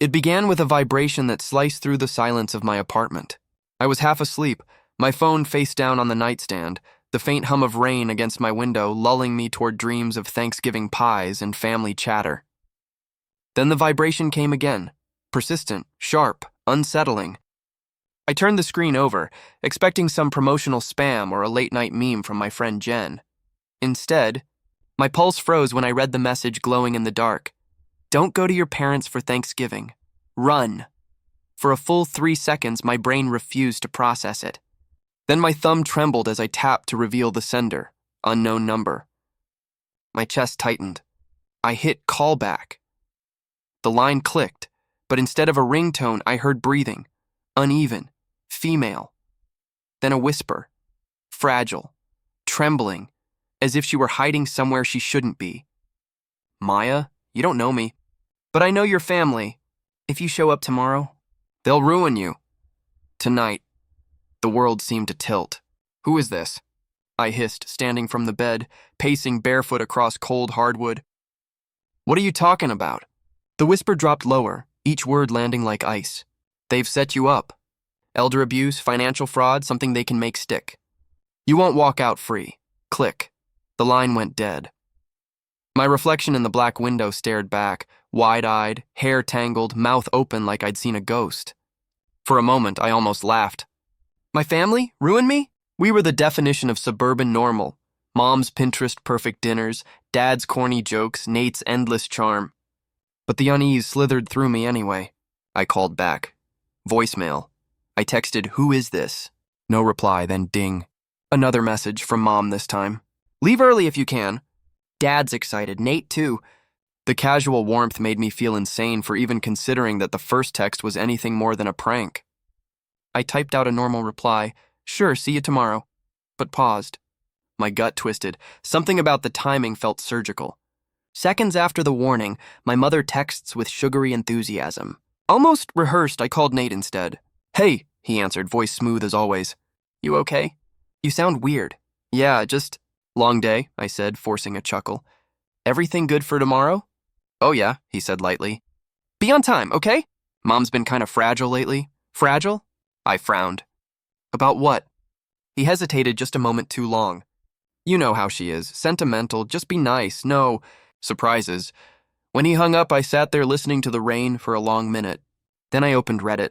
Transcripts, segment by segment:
It began with a vibration that sliced through the silence of my apartment. I was half asleep, my phone face down on the nightstand, the faint hum of rain against my window lulling me toward dreams of Thanksgiving pies and family chatter. Then the vibration came again, persistent, sharp, unsettling. I turned the screen over, expecting some promotional spam or a late-night meme from my friend Jen. Instead, my pulse froze when I read the message glowing in the dark. Don't go to your parents for Thanksgiving. Run. For a full 3 seconds, my brain refused to process it. Then my thumb trembled as I tapped to reveal the sender, unknown number. My chest tightened. I hit call back. The line clicked, but instead of a ringtone, I heard breathing, uneven, female. Then a whisper, fragile, trembling, as if she were hiding somewhere she shouldn't be. Maya, you don't know me, but I know your family. If you show up tomorrow, they'll ruin you. Tonight, the world seemed to tilt. Who is this? I hissed, standing from the bed, pacing barefoot across cold hardwood. What are you talking about? The whisper dropped lower, each word landing like ice. They've set you up. Elder abuse, financial fraud, something they can make stick. You won't walk out free. Click. The line went dead. My reflection in the black window stared back, wide-eyed, hair tangled, mouth open like I'd seen a ghost. For a moment, I almost laughed. My family? Ruin me? We were the definition of suburban normal. Mom's Pinterest-perfect dinners, Dad's corny jokes, Nate's endless charm. But the unease slithered through me anyway. I called back. Voicemail. I texted, "Who is this?" No reply, then ding. Another message from Mom this time. "Leave early if you can." Dad's excited, Nate too. The casual warmth made me feel insane for even considering that the first text was anything more than a prank. I typed out a normal reply, "Sure, see you tomorrow," but paused. My gut twisted. Something about the timing felt surgical. Seconds after the warning, my mother texts with sugary enthusiasm. Almost rehearsed, I called Nate instead. "Hey," he answered, voice smooth as always. "You okay? You sound weird." "Yeah, just..." "Long day," I said, forcing a chuckle. "Everything good for tomorrow?" "Oh yeah," he said lightly. "Be on time, okay? Mom's been kind of fragile lately." "Fragile?" I frowned. "About what?" He hesitated just a moment too long. "You know how she is. Sentimental, just be nice. No surprises." When he hung up, I sat there listening to the rain for a long minute. Then I opened Reddit.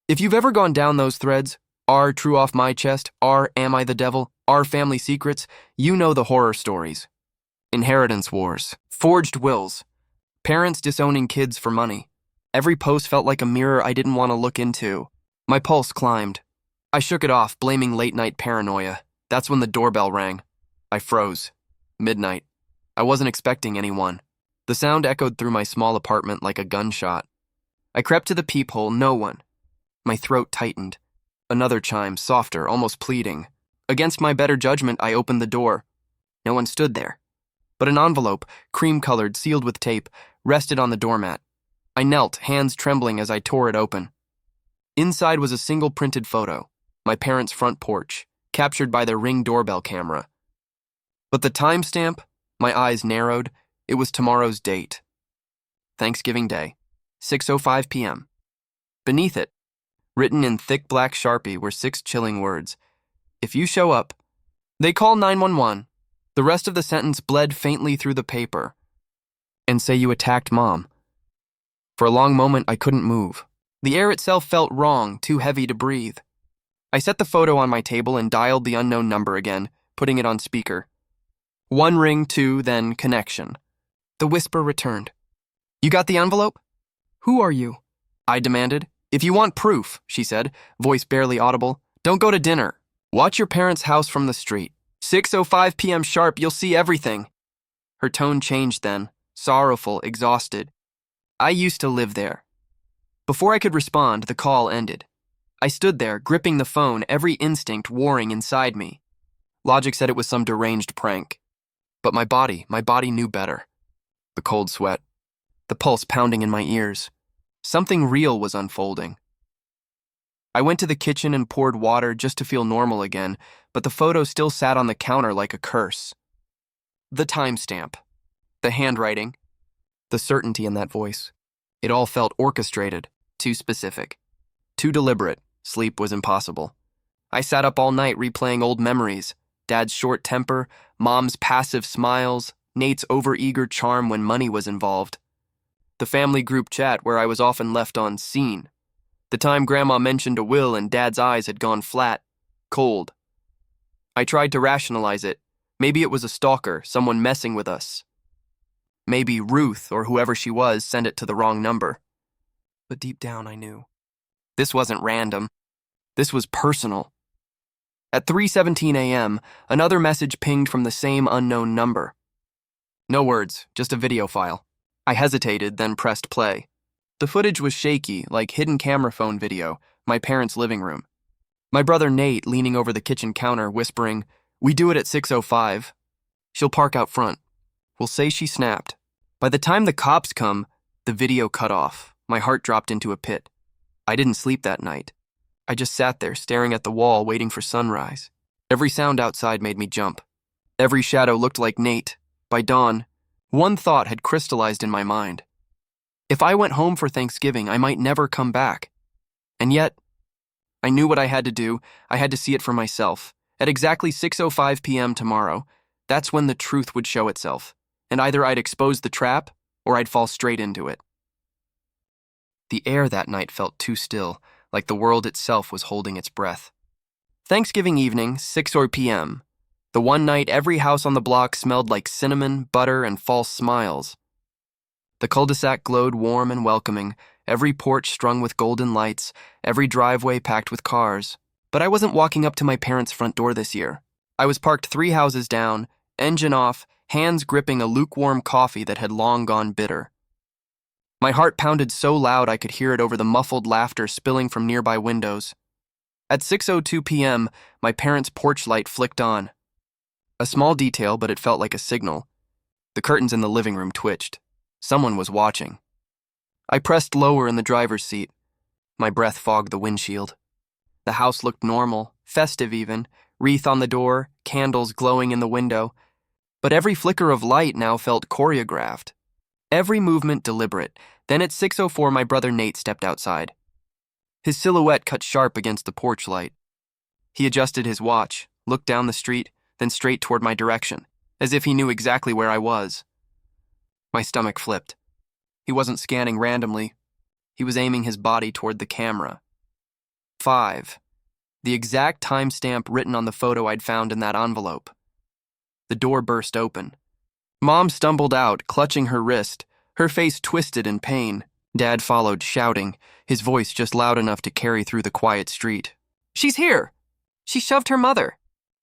If you've ever gone down those threads, R true off my chest, R am I the devil, R family secrets, you know the horror stories. Inheritance wars, forged wills, parents disowning kids for money. Every post felt like a mirror I didn't want to look into. My pulse climbed. I shook it off, blaming late-night paranoia. That's when the doorbell rang. I froze. Midnight. I wasn't expecting anyone. The sound echoed through my small apartment like a gunshot. I crept to the peephole, no one. My throat tightened. Another chime, softer, almost pleading. Against my better judgment, I opened the door. No one stood there. But an envelope, cream-colored, sealed with tape, rested on the doormat. I knelt, hands trembling as I tore it open. Inside was a single printed photo, my parents' front porch, captured by their Ring doorbell camera. But the timestamp, my eyes narrowed, it was tomorrow's date. Thanksgiving Day, 6:05 p.m. Beneath it, written in thick black Sharpie, were 6 chilling words. If you show up, they call 911. The rest of the sentence bled faintly through the paper. And say you attacked Mom. For a long moment, I couldn't move. The air itself felt wrong, too heavy to breathe. I set the photo on my table and dialed the unknown number again, putting it on speaker. 1 ring, 2, then connection. The whisper returned. You got the envelope? Who are you? I demanded. If you want proof, she said, voice barely audible, don't go to dinner. Watch your parents' house from the street. 6:05 p.m. sharp, you'll see everything. Her tone changed then, sorrowful, exhausted. I used to live there. Before I could respond, the call ended. I stood there, gripping the phone, every instinct warring inside me. Logic said it was some deranged prank. But my body knew better. The cold sweat, the pulse pounding in my ears. Something real was unfolding. I went to the kitchen and poured water just to feel normal again, but the photo still sat on the counter like a curse. The timestamp, the handwriting, the certainty in that voice. It all felt orchestrated, too specific, too deliberate. Sleep was impossible. I sat up all night replaying old memories, Dad's short temper, Mom's passive smiles, Nate's overeager charm when money was involved. The family group chat where I was often left on scene. The time Grandma mentioned a will and Dad's eyes had gone flat, cold. I tried to rationalize it. Maybe it was a stalker, someone messing with us. Maybe Ruth, or whoever she was, sent it to the wrong number. But deep down I knew. This wasn't random. This was personal. At 3:17 a.m., another message pinged from the same unknown number. No words, just a video file. I hesitated, then pressed play. The footage was shaky, like hidden camera phone video, my parents' living room. My brother Nate leaning over the kitchen counter, whispering, "We do it at 6:05. She'll park out front. We'll say she snapped." By the time the cops come, the video cut off. My heart dropped into a pit. I didn't sleep that night. I just sat there, staring at the wall, waiting for sunrise. Every sound outside made me jump. Every shadow looked like Nate. By dawn, one thought had crystallized in my mind. If I went home for Thanksgiving, I might never come back. And yet, I knew what I had to do. I had to see it for myself. At exactly 6:05 p.m. tomorrow, that's when the truth would show itself. And either I'd expose the trap, or I'd fall straight into it. The air that night felt too still, like the world itself was holding its breath. Thanksgiving evening, 6 p.m. The one night every house on the block smelled like cinnamon, butter, and false smiles. The cul-de-sac glowed warm and welcoming, every porch strung with golden lights, every driveway packed with cars. But I wasn't walking up to my parents' front door this year. I was parked 3 houses down, engine off, hands gripping a lukewarm coffee that had long gone bitter. My heart pounded so loud I could hear it over the muffled laughter spilling from nearby windows. At 6:02 p.m., my parents' porch light flicked on. A small detail, but it felt like a signal. The curtains in the living room twitched. Someone was watching. I pressed lower in the driver's seat. My breath fogged the windshield. The house looked normal, festive even, wreath on the door, candles glowing in the window. But every flicker of light now felt choreographed. Every movement deliberate. Then at 6:04, my brother Nate stepped outside. His silhouette cut sharp against the porch light. He adjusted his watch, looked down the street, then straight toward my direction, as if he knew exactly where I was. My stomach flipped. He wasn't scanning randomly. He was aiming his body toward the camera. 5. The exact timestamp written on the photo I'd found in that envelope. The door burst open. Mom stumbled out, clutching her wrist, her face twisted in pain. Dad followed, shouting, his voice just loud enough to carry through the quiet street. "She's here! She shoved her mother!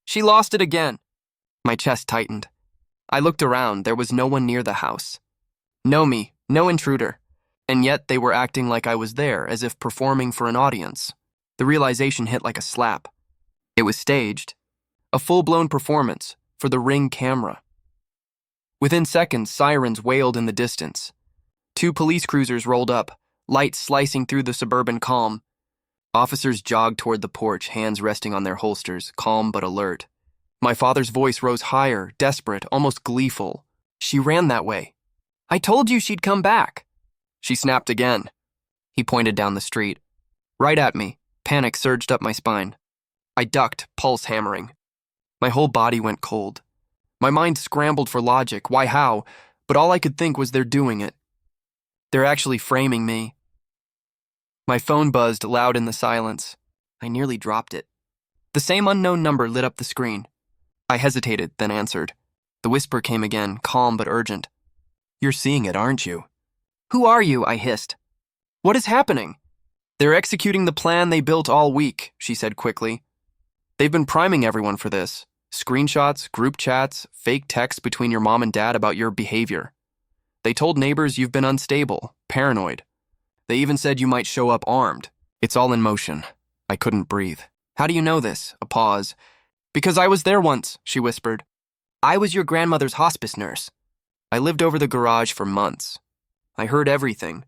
She lost it again!" My chest tightened. I looked around. There was no one near the house. No me, no intruder. And yet they were acting like I was there, as if performing for an audience. The realization hit like a slap. It was staged. A full-blown performance for the Ring camera. Within seconds, sirens wailed in the distance. 2 police cruisers rolled up, lights slicing through the suburban calm. Officers jogged toward the porch, hands resting on their holsters, calm but alert. My father's voice rose higher, desperate, almost gleeful. "She ran that way. I told you she'd come back." She snapped again. He pointed down the street. Right at me. Panic surged up my spine. I ducked, pulse hammering. My whole body went cold. My mind scrambled for logic, why, how, but all I could think was they're doing it. They're actually framing me. My phone buzzed loud in the silence. I nearly dropped it. The same unknown number lit up the screen. I hesitated, then answered. The whisper came again, calm but urgent. "You're seeing it, aren't you?" "Who are you?" I hissed. "What is happening?" "They're executing the plan they built all week," she said quickly. "They've been priming everyone for this. Screenshots, group chats, fake texts between your mom and dad about your behavior. They told neighbors you've been unstable, paranoid. They even said you might show up armed. It's all in motion." I couldn't breathe. "How do you know this?" A pause. "Because I was there once," she whispered. "I was your grandmother's hospice nurse. I lived over the garage for months. I heard everything.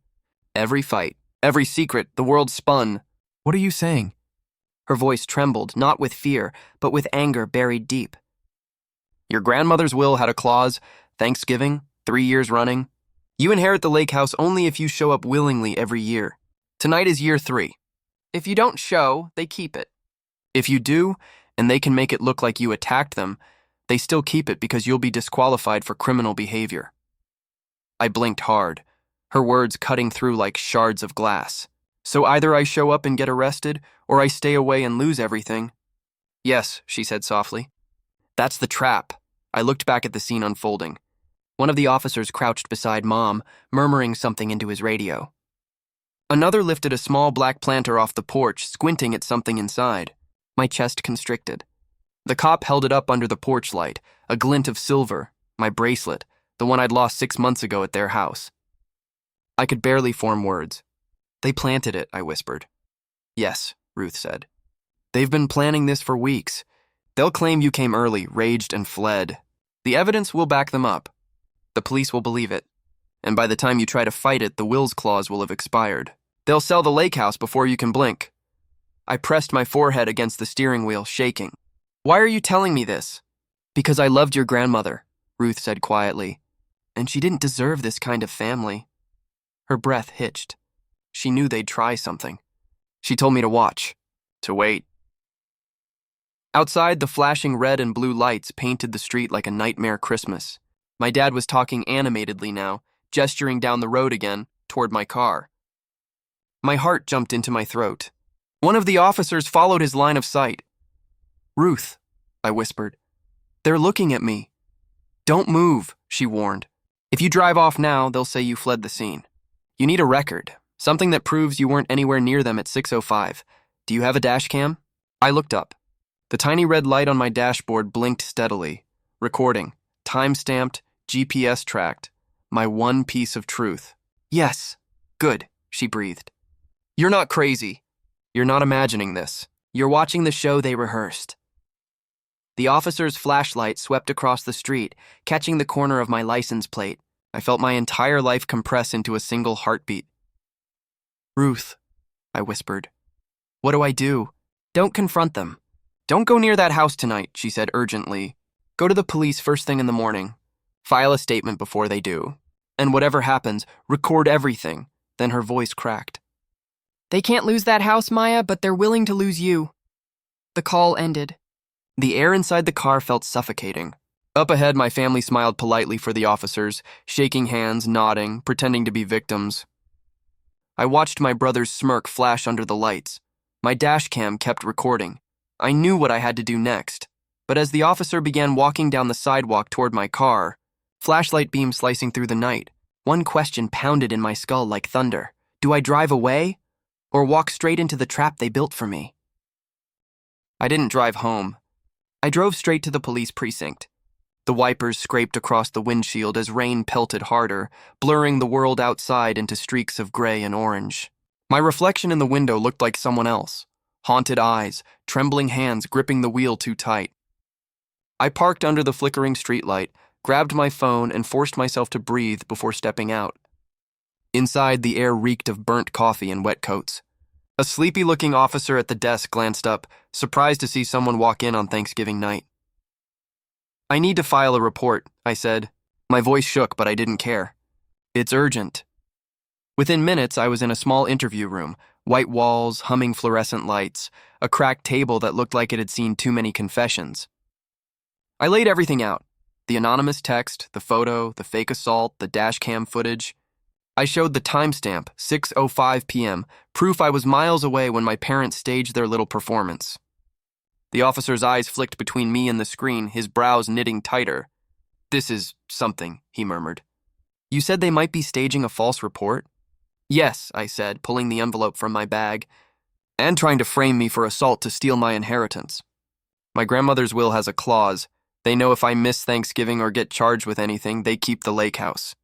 Every fight, every secret, the world spun." "What are you saying?" Her voice trembled, not with fear, but with anger buried deep. "Your grandmother's will had a clause, Thanksgiving, 3 years running. You inherit the lake house only if you show up willingly every year. Tonight is year 3. If you don't show, they keep it. If you do, and they can make it look like you attacked them, they still keep it because you'll be disqualified for criminal behavior. I blinked hard, her words cutting through like shards of glass. So either I show up and get arrested, or I stay away and lose everything. Yes, she said softly. That's the trap. I looked back at the scene unfolding. One of the officers crouched beside Mom, murmuring something into his radio. Another lifted a small black planter off the porch, squinting at something inside. My chest constricted. The cop held it up under the porch light, a glint of silver, my bracelet, the one I'd lost 6 months ago at their house. I could barely form words. They planted it, I whispered. Yes, Ruth said. They've been planning this for weeks. They'll claim you came early, raged, and fled. The evidence will back them up. The police will believe it. And by the time you try to fight it, the wills clause will have expired. They'll sell the lake house before you can blink. I pressed my forehead against the steering wheel, shaking. Why are you telling me this? Because I loved your grandmother, Ruth said quietly. And she didn't deserve this kind of family. Her breath hitched. She knew they'd try something. She told me to watch, to wait. Outside, the flashing red and blue lights painted the street like a nightmare Christmas. My dad was talking animatedly now, gesturing down the road again, toward my car. My heart jumped into my throat. One of the officers followed his line of sight. Ruth, I whispered. They're looking at me. Don't move, she warned. If you drive off now, they'll say you fled the scene. You need a record, something that proves you weren't anywhere near them at 6:05. Do you have a dash cam? I looked up. The tiny red light on my dashboard blinked steadily, recording, time-stamped, GPS tracked, my one piece of truth. Yes, good, she breathed. You're not crazy. You're not imagining this. You're watching the show they rehearsed. The officer's flashlight swept across the street, catching the corner of my license plate. I felt my entire life compress into a single heartbeat. Ruth, I whispered. What do I do? Don't confront them. Don't go near that house tonight, she said urgently. Go to the police first thing in the morning. File a statement before they do. And whatever happens, record everything. Then her voice cracked. They can't lose that house, Maya, but they're willing to lose you. The call ended. The air inside the car felt suffocating. Up ahead, my family smiled politely for the officers, shaking hands, nodding, pretending to be victims. I watched my brother's smirk flash under the lights. My dash cam kept recording. I knew what I had to do next. But as the officer began walking down the sidewalk toward my car, flashlight beam slicing through the night, one question pounded in my skull like thunder. Do I drive away? Or walk straight into the trap they built for me? I didn't drive home. I drove straight to the police precinct. The wipers scraped across the windshield as rain pelted harder, blurring the world outside into streaks of gray and orange. My reflection in the window looked like someone else. Haunted eyes, trembling hands gripping the wheel too tight. I parked under the flickering streetlight, grabbed my phone, and forced myself to breathe before stepping out. Inside, the air reeked of burnt coffee and wet coats. A sleepy-looking officer at the desk glanced up, surprised to see someone walk in on Thanksgiving night. I need to file a report, I said. My voice shook, but I didn't care. It's urgent. Within minutes, I was in a small interview room, white walls, humming fluorescent lights, a cracked table that looked like it had seen too many confessions. I laid everything out. The anonymous text, the photo, the fake assault, the dash cam footage. I showed the timestamp, 6:05 p.m., proof I was miles away when my parents staged their little performance. The officer's eyes flicked between me and the screen, his brows knitting tighter. This is something, he murmured. You said they might be staging a false report? Yes, I said, pulling the envelope from my bag, and trying to frame me for assault to steal my inheritance. My grandmother's will has a clause. They know if I miss Thanksgiving or get charged with anything, they keep the lake house.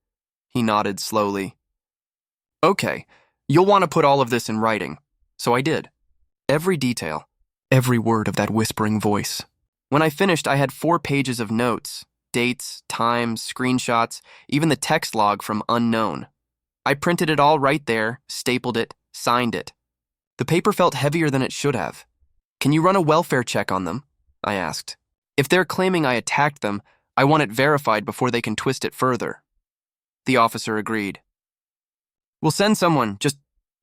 He nodded slowly. Okay, you'll want to put all of this in writing. So I did. Every detail. Every word of that whispering voice. When I finished, I had 4 pages of notes, dates, times, screenshots, even the text log from unknown. I printed it all right there, stapled it, signed it. The paper felt heavier than it should have. Can you run a welfare check on them? I asked. If they're claiming I attacked them, I want it verified before they can twist it further. The officer agreed. We'll send someone. Just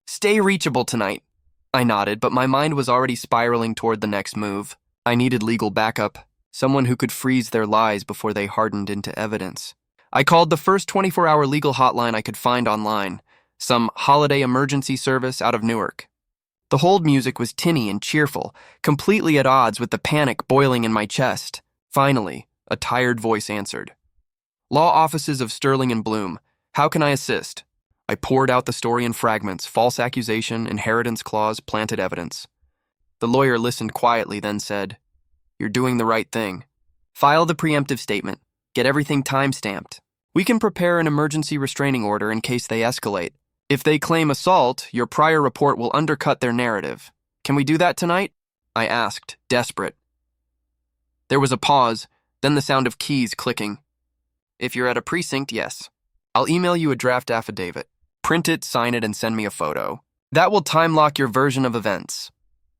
stay reachable tonight. I nodded, but my mind was already spiraling toward the next move. I needed legal backup, someone who could freeze their lies before they hardened into evidence. I called the first 24-hour legal hotline I could find online, some holiday emergency service out of Newark. The hold music was tinny and cheerful, completely at odds with the panic boiling in my chest. Finally, a tired voice answered. Law offices of Sterling and Bloom. How can I assist? I poured out the story in fragments: false accusation, inheritance clause, planted evidence. The lawyer listened quietly, then said, You're doing the right thing. File the preemptive statement. Get everything time-stamped. We can prepare an emergency restraining order in case they escalate. If they claim assault, your prior report will undercut their narrative. Can we do that tonight? I asked, desperate. There was a pause, then the sound of keys clicking. If you're at a precinct, yes. I'll email you a draft affidavit. Print it, sign it, and send me a photo. That will time-lock your version of events.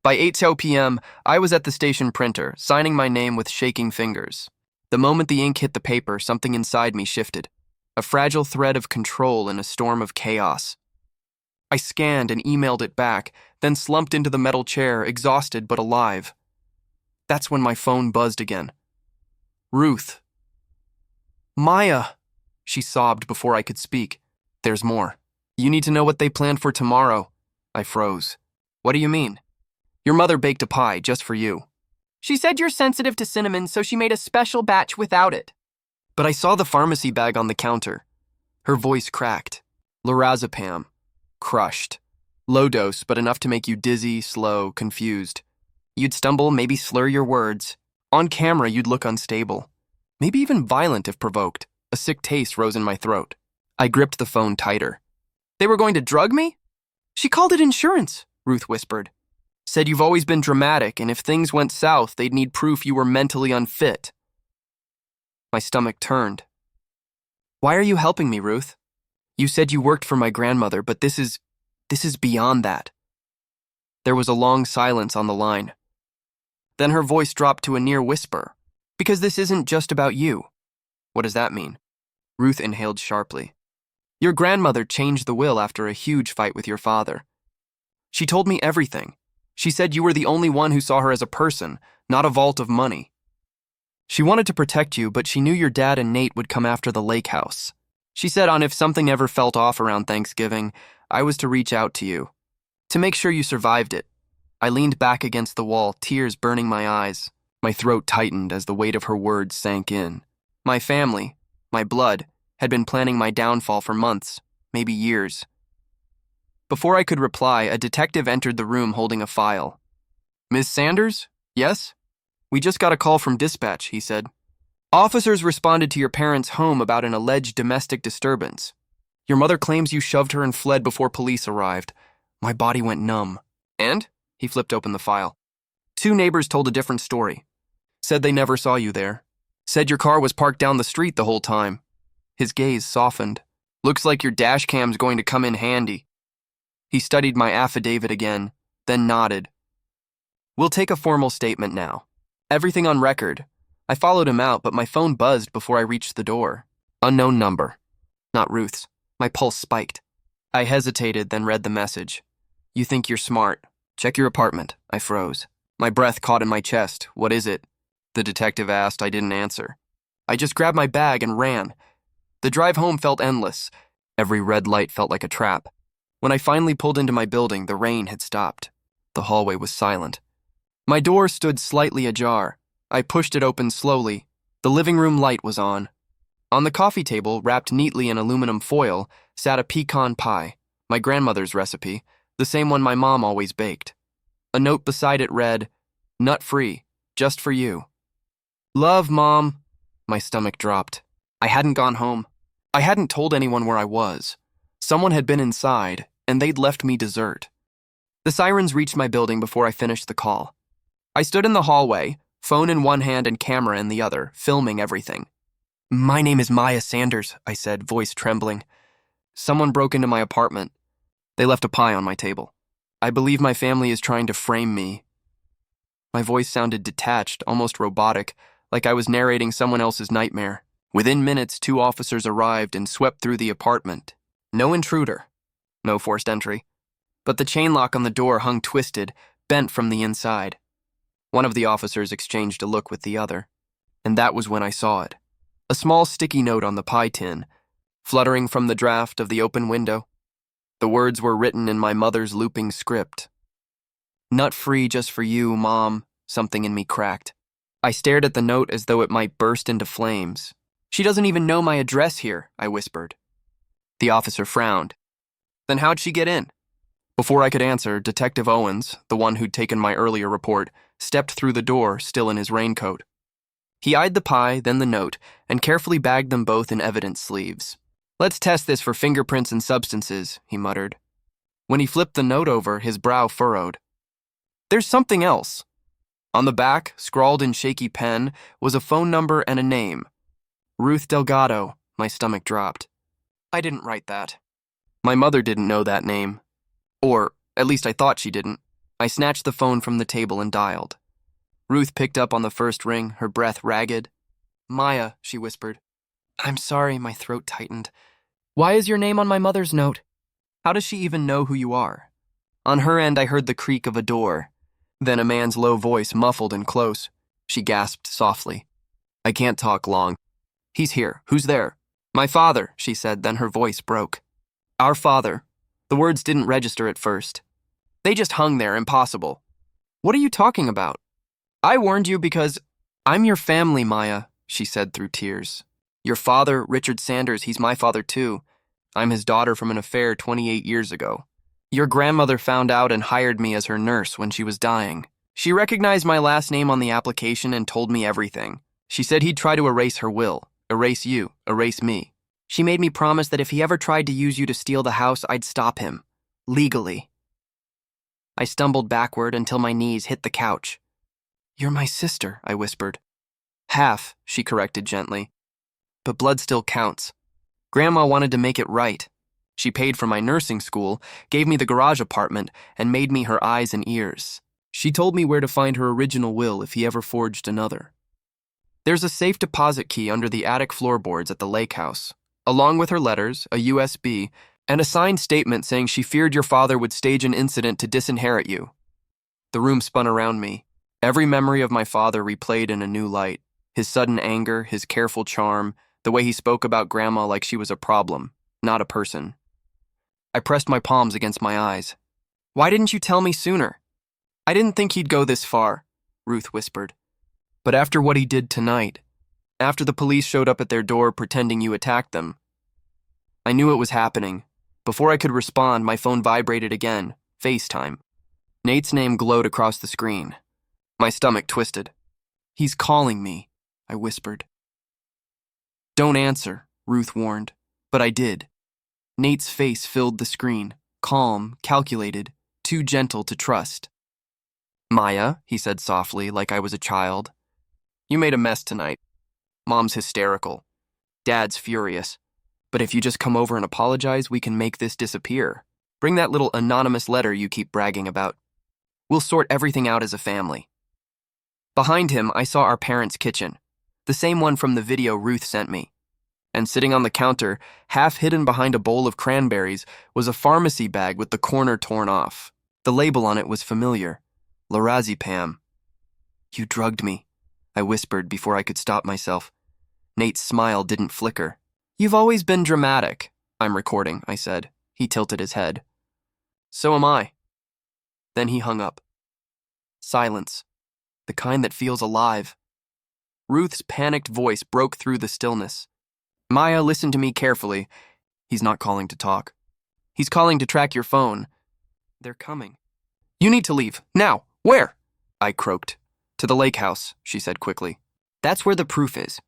By 8:00 p.m., I was at the station printer, signing my name with shaking fingers. The moment the ink hit the paper, something inside me shifted. A fragile thread of control in a storm of chaos. I scanned and emailed it back, then slumped into the metal chair, exhausted but alive. That's when my phone buzzed again. Ruth. Maya, she sobbed before I could speak. There's more. You need to know what they planned for tomorrow. I froze. What do you mean? Your mother baked a pie just for you. She said you're sensitive to cinnamon, so she made a special batch without it. But I saw the pharmacy bag on the counter. Her voice cracked. Lorazepam. Crushed. Low dose, but enough to make you dizzy, slow, confused. You'd stumble, maybe slur your words. On camera, you'd look unstable. Maybe even violent if provoked. A sick taste rose in my throat. I gripped the phone tighter. They were going to drug me? She called it insurance, Ruth whispered. Said you've always been dramatic, and if things went south, they'd need proof you were mentally unfit. My stomach turned. Why are you helping me, Ruth? You said you worked for my grandmother, but this is beyond that. There was a long silence on the line. Then her voice dropped to a near whisper. Because this isn't just about you. What does that mean? Ruth inhaled sharply. Your grandmother changed the will after a huge fight with your father. She told me everything. She said you were the only one who saw her as a person, not a vault of money. She wanted to protect you, but she knew your dad and Nate would come after the lake house. She said if something ever felt off around Thanksgiving, I was to reach out to you. To make sure you survived it. I leaned back against the wall, tears burning my eyes. My throat tightened as the weight of her words sank in. My family, my blood, had been planning my downfall for months, maybe years. Before I could reply, a detective entered the room holding a file. Ms. Sanders? Yes? We just got a call from dispatch, he said. Officers responded to your parents' home about an alleged domestic disturbance. Your mother claims you shoved her and fled before police arrived. My body went numb. And? He flipped open the file. 2 neighbors told a different story. Said they never saw you there. Said your car was parked down the street the whole time. His gaze softened. Looks like your dash cam's going to come in handy. He studied my affidavit again, then nodded. We'll take a formal statement now. Everything on record. I followed him out, but my phone buzzed before I reached the door. Unknown number. Not Ruth's. My pulse spiked. I hesitated, then read the message. You think you're smart. Check your apartment. I froze. My breath caught in my chest. What is it? The detective asked. I didn't answer. I just grabbed my bag and ran. The drive home felt endless. Every red light felt like a trap. When I finally pulled into my building, the rain had stopped. The hallway was silent. My door stood slightly ajar. I pushed it open slowly. The living room light was on. On the coffee table, wrapped neatly in aluminum foil, sat a pecan pie, my grandmother's recipe, the same one my mom always baked. A note beside it read, Nut-free, just for you. Love, Mom. My stomach dropped. I hadn't gone home. I hadn't told anyone where I was. Someone had been inside, and they'd left me dessert. The sirens reached my building before I finished the call. I stood in the hallway, phone in one hand and camera in the other, filming everything. My name is Maya Sanders, I said, voice trembling. Someone broke into my apartment. They left a pie on my table. I believe my family is trying to frame me. My voice sounded detached, almost robotic, like I was narrating someone else's nightmare. Within minutes, 2 officers arrived and swept through the apartment. No intruder, no forced entry. But the chain lock on the door hung twisted, bent from the inside. One of the officers exchanged a look with the other, and that was when I saw it. A small sticky note on the pie tin, fluttering from the draft of the open window. The words were written in my mother's looping script. "Nut-free just for you, Mom," something in me cracked. I stared at the note as though it might burst into flames. "She doesn't even know my address here," I whispered. The officer frowned. "Then how'd she get in?" Before I could answer, Detective Owens, the one who'd taken my earlier report, stepped through the door, still in his raincoat. He eyed the pie, then the note, and carefully bagged them both in evidence sleeves. "Let's test this for fingerprints and substances," he muttered. When he flipped the note over, his brow furrowed. "There's something else." On the back, scrawled in shaky pen, was a phone number and a name. Ruth Delgado. My stomach dropped. I didn't write that. My mother didn't know that name. Or, at least I thought she didn't. I snatched the phone from the table and dialed. Ruth picked up on the first ring, her breath ragged. "Maya," she whispered. "I'm sorry," my throat tightened. "Why is your name on my mother's note? How does she even know who you are?" On her end, I heard the creak of a door. Then a man's low voice, muffled and close. She gasped softly. "I can't talk long." "He's here. Who's there?" "My father," she said, then her voice broke. "Our father." The words didn't register at first. "They just hung there, impossible." "What are you talking about?" "I warned you because—" "I'm your family, Maya," she said through tears. "Your father, Richard Sanders, he's my father too. I'm his daughter from an affair 28 years ago. Your grandmother found out and hired me as her nurse when she was dying. She recognized my last name on the application and told me everything. She said he'd try to erase her will, erase you, erase me. She made me promise that if he ever tried to use you to steal the house, I'd stop him. Legally." I stumbled backward until my knees hit the couch. "You're my sister," I whispered. "Half," she corrected gently. "But blood still counts. Grandma wanted to make it right. She paid for my nursing school, gave me the garage apartment, and made me her eyes and ears. She told me where to find her original will if he ever forged another. There's a safe deposit key under the attic floorboards at the lake house, along with her letters, a USB, and a signed statement saying she feared your father would stage an incident to disinherit you." The room spun around me. Every memory of my father replayed in a new light. His sudden anger, his careful charm, the way he spoke about Grandma like she was a problem, not a person. I pressed my palms against my eyes. "Why didn't you tell me sooner?" "I didn't think he'd go this far," Ruth whispered. "But after what he did tonight, after the police showed up at their door pretending you attacked them, I knew it was happening. Before I could respond, my phone vibrated again. FaceTime. Nate's name glowed across the screen. My stomach twisted. "He's calling me," I whispered. "Don't answer," Ruth warned, but I did. Nate's face filled the screen, calm, calculated, too gentle to trust. "Maya," he said softly, like I was a child. "You made a mess tonight. Mom's hysterical. Dad's furious. But if you just come over and apologize, we can make this disappear. Bring that little anonymous letter you keep bragging about. We'll sort everything out as a family." Behind him, I saw our parents' kitchen, the same one from the video Ruth sent me. And sitting on the counter, half hidden behind a bowl of cranberries, was a pharmacy bag with the corner torn off. The label on it was familiar. Lorazepam. "You drugged me," I whispered before I could stop myself. Nate's smile didn't flicker. "You've always been dramatic." "I'm recording," I said. He tilted his head. "So am I." Then he hung up. Silence. The kind that feels alive. Ruth's panicked voice broke through the stillness. "Maya, listen to me carefully. He's not calling to talk. He's calling to track your phone. They're coming. You need to leave. Now. Where?" I croaked. "To the lake house," she said quickly. "That's where the proof is.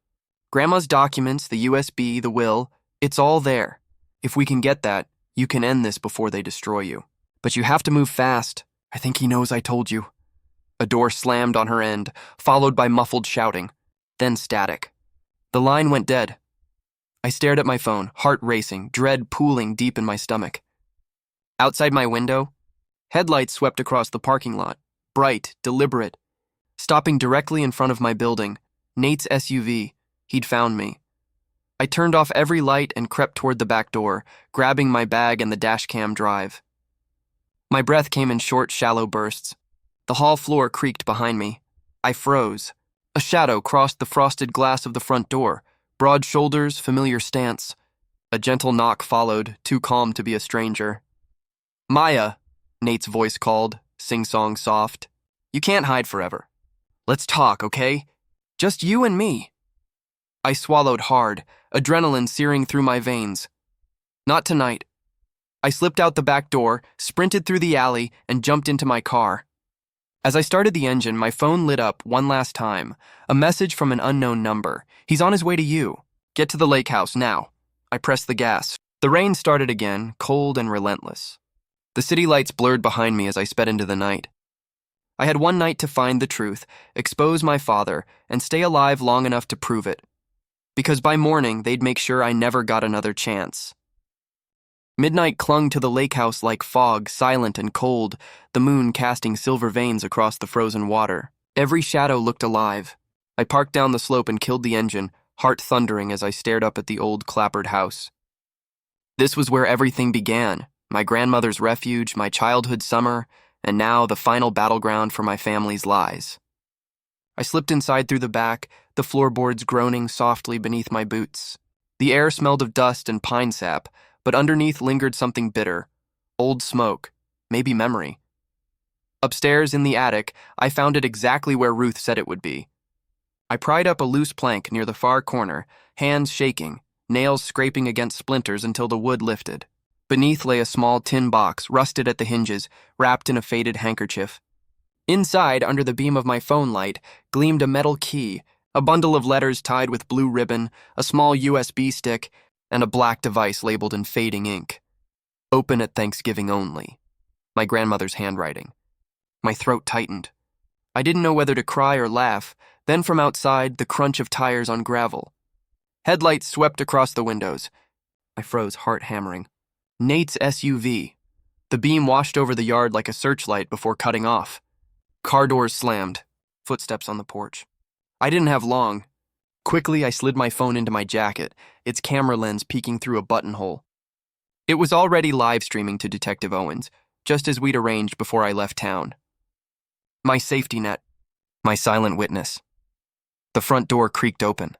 Grandma's documents, the USB, the will, it's all there. If we can get that, you can end this before they destroy you. But you have to move fast. I think he knows I told you." A door slammed on her end, followed by muffled shouting, then static. The line went dead. I stared at my phone, heart racing, dread pooling deep in my stomach. Outside my window, headlights swept across the parking lot, bright, deliberate. Stopping directly in front of my building, Nate's SUV. He'd found me. I turned off every light and crept toward the back door, grabbing my bag and the dashcam drive. My breath came in short, shallow bursts. The hall floor creaked behind me. I froze. A shadow crossed the frosted glass of the front door. Broad shoulders, familiar stance. A gentle knock followed, too calm to be a stranger. "Maya," Nate's voice called, sing-song soft. "You can't hide forever. Let's talk, okay? Just you and me." I swallowed hard, adrenaline searing through my veins. "Not tonight." I slipped out the back door, sprinted through the alley, and jumped into my car. As I started the engine, my phone lit up one last time. A message from an unknown number. "He's on his way to you. Get to the lake house now." I pressed the gas. The rain started again, cold and relentless. The city lights blurred behind me as I sped into the night. I had one night to find the truth, expose my father, and stay alive long enough to prove it. Because by morning, they'd make sure I never got another chance. Midnight clung to the lake house like fog, silent and cold, the moon casting silver veins across the frozen water. Every shadow looked alive. I parked down the slope and killed the engine, heart thundering as I stared up at the old clapboard house. This was where everything began, my grandmother's refuge, my childhood summer, and now the final battleground for my family's lies. I slipped inside through the back, the floorboards groaning softly beneath my boots. The air smelled of dust and pine sap, but underneath lingered something bitter. Old smoke, maybe memory. Upstairs in the attic, I found it exactly where Ruth said it would be. I pried up a loose plank near the far corner, hands shaking, nails scraping against splinters until the wood lifted. Beneath lay a small tin box, rusted at the hinges, wrapped in a faded handkerchief. Inside, under the beam of my phone light, gleamed a metal key, a bundle of letters tied with blue ribbon, a small USB stick, and a black device labeled in fading ink. "Open at Thanksgiving only." My grandmother's handwriting. My throat tightened. I didn't know whether to cry or laugh. Then from outside, the crunch of tires on gravel. Headlights swept across the windows. I froze, heart hammering. Nate's SUV. The beam washed over the yard like a searchlight before cutting off. Car doors slammed. Footsteps on the porch. I didn't have long. Quickly, I slid my phone into my jacket, its camera lens peeking through a buttonhole. It was already live streaming to Detective Owens, just as we'd arranged before I left town. My safety net. My silent witness. The front door creaked open.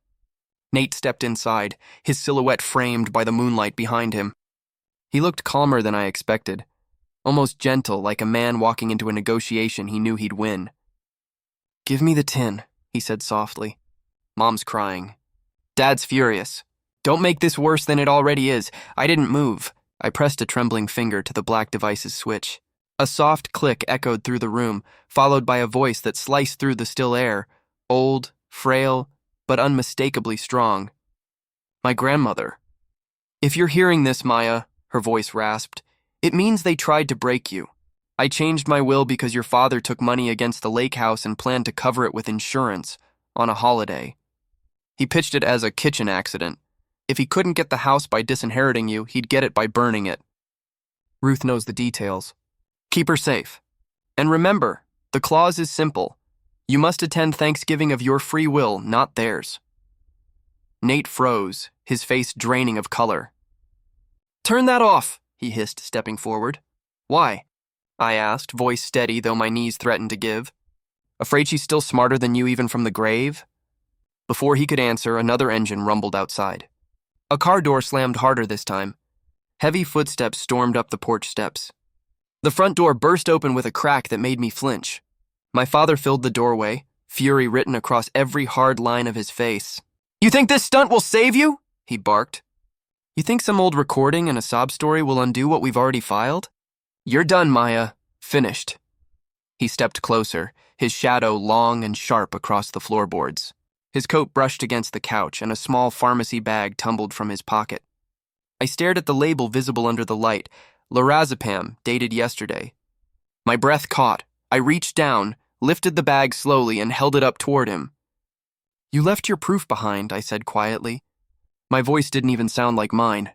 Nate stepped inside, his silhouette framed by the moonlight behind him. He looked calmer than I expected, almost gentle, like a man walking into a negotiation he knew he'd win. "Give me the tin," he said softly. "Mom's crying. Dad's furious. Don't make this worse than it already is. I didn't move." I pressed a trembling finger to the black device's switch. A soft click echoed through the room, followed by a voice that sliced through the still air, old, frail, but unmistakably strong. My grandmother. "If you're hearing this, Maya," her voice rasped, "it means they tried to break you. I changed my will because your father took money against the lake house and planned to cover it with insurance on a holiday. He pitched it as a kitchen accident. If he couldn't get the house by disinheriting you, he'd get it by burning it. Ruth knows the details. Keep her safe. And remember, the clause is simple. You must attend Thanksgiving of your free will, not theirs." Nate froze, his face draining of color. "Turn that off," he hissed, stepping forward. "Why?" I asked, voice steady though my knees threatened to give. "Afraid she's still smarter than you even from the grave?" Before he could answer, another engine rumbled outside. A car door slammed harder this time. Heavy footsteps stormed up the porch steps. The front door burst open with a crack that made me flinch. My father filled the doorway, fury written across every hard line of his face. "You think this stunt will save you?" he barked. "You think some old recording and a sob story will undo what we've already filed? You're done, Maya. Finished." He stepped closer, his shadow long and sharp across the floorboards. His coat brushed against the couch, and a small pharmacy bag tumbled from his pocket. I stared at the label visible under the light, lorazepam, dated yesterday. My breath caught. I reached down, lifted the bag slowly, and held it up toward him. "You left your proof behind," I said quietly. My voice didn't even sound like mine.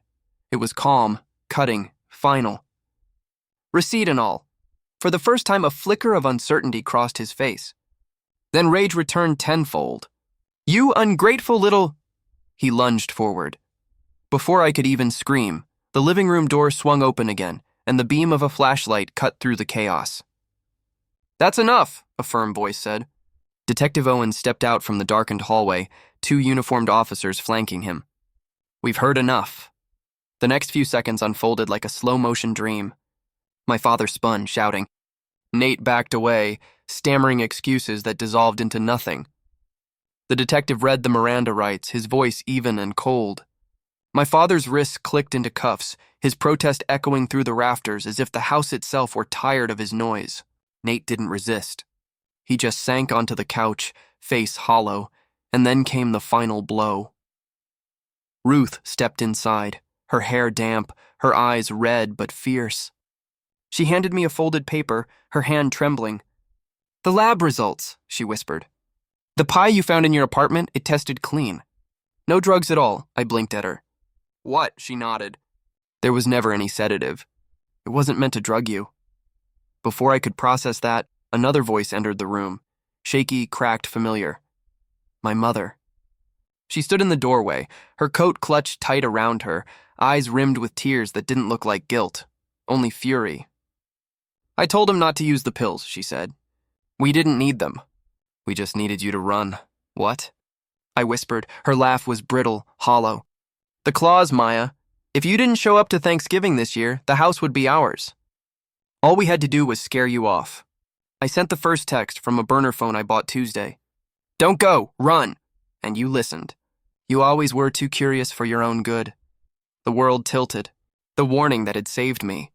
It was calm, cutting, final. Receipt and all. For the first time, a flicker of uncertainty crossed his face. Then rage returned tenfold. "You ungrateful little—" He lunged forward. Before I could even scream, the living room door swung open again, and the beam of a flashlight cut through the chaos. "That's enough," a firm voice said. Detective Owens stepped out from the darkened hallway, two uniformed officers flanking him. "We've heard enough." The next few seconds unfolded like a slow-motion dream. My father spun, shouting. Nate backed away, stammering excuses that dissolved into nothing. The detective read the Miranda rights, his voice even and cold. My father's wrists clicked into cuffs, his protest echoing through the rafters as if the house itself were tired of his noise. Nate didn't resist. He just sank onto the couch, face hollow, and then came the final blow. Ruth stepped inside, her hair damp, her eyes red but fierce. She handed me a folded paper, her hand trembling. "The lab results," she whispered. "The pie you found in your apartment, it tested clean. No drugs at all," I blinked at her. "What?" she nodded. "There was never any sedative. It wasn't meant to drug you." Before I could process that, another voice entered the room, shaky, cracked, familiar. My mother. She stood in the doorway, her coat clutched tight around her, eyes rimmed with tears that didn't look like guilt, only fury. "I told him not to use the pills," she said. "We didn't need them. We just needed you to run." "What?" I whispered. Her laugh was brittle, hollow. "The clause, Maya. If you didn't show up to Thanksgiving this year, the house would be ours. All we had to do was scare you off." I sent the first text from a burner phone I bought Tuesday. "Don't go, run." And you listened. You always were too curious for your own good. The world tilted. The warning that had saved me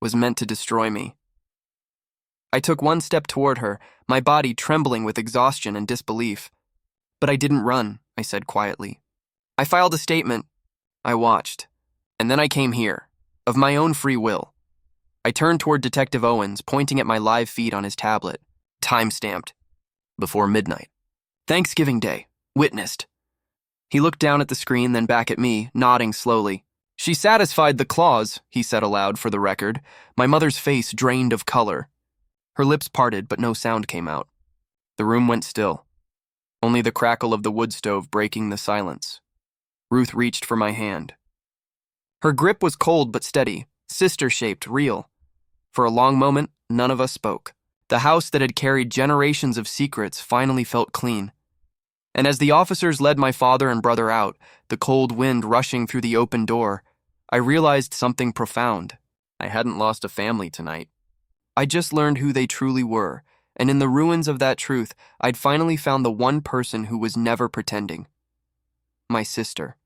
was meant to destroy me. I took one step toward her, my body trembling with exhaustion and disbelief. "But I didn't run," I said quietly. "I filed a statement. I watched. And then I came here, of my own free will." I turned toward Detective Owens, pointing at my live feed on his tablet. Time-stamped. Before midnight. "Thanksgiving Day. Witnessed." He looked down at the screen, then back at me, nodding slowly. "She satisfied the clause," he said aloud for the record. My mother's face drained of color. Her lips parted, but no sound came out. The room went still. Only the crackle of the wood stove breaking the silence. Ruth reached for my hand. Her grip was cold but steady, sister-shaped, real. For a long moment, none of us spoke. The house that had carried generations of secrets finally felt clean. And as the officers led my father and brother out, the cold wind rushing through the open door, I realized something profound. I hadn't lost a family tonight. I just learned who they truly were, and in the ruins of that truth, I'd finally found the one person who was never pretending. My sister.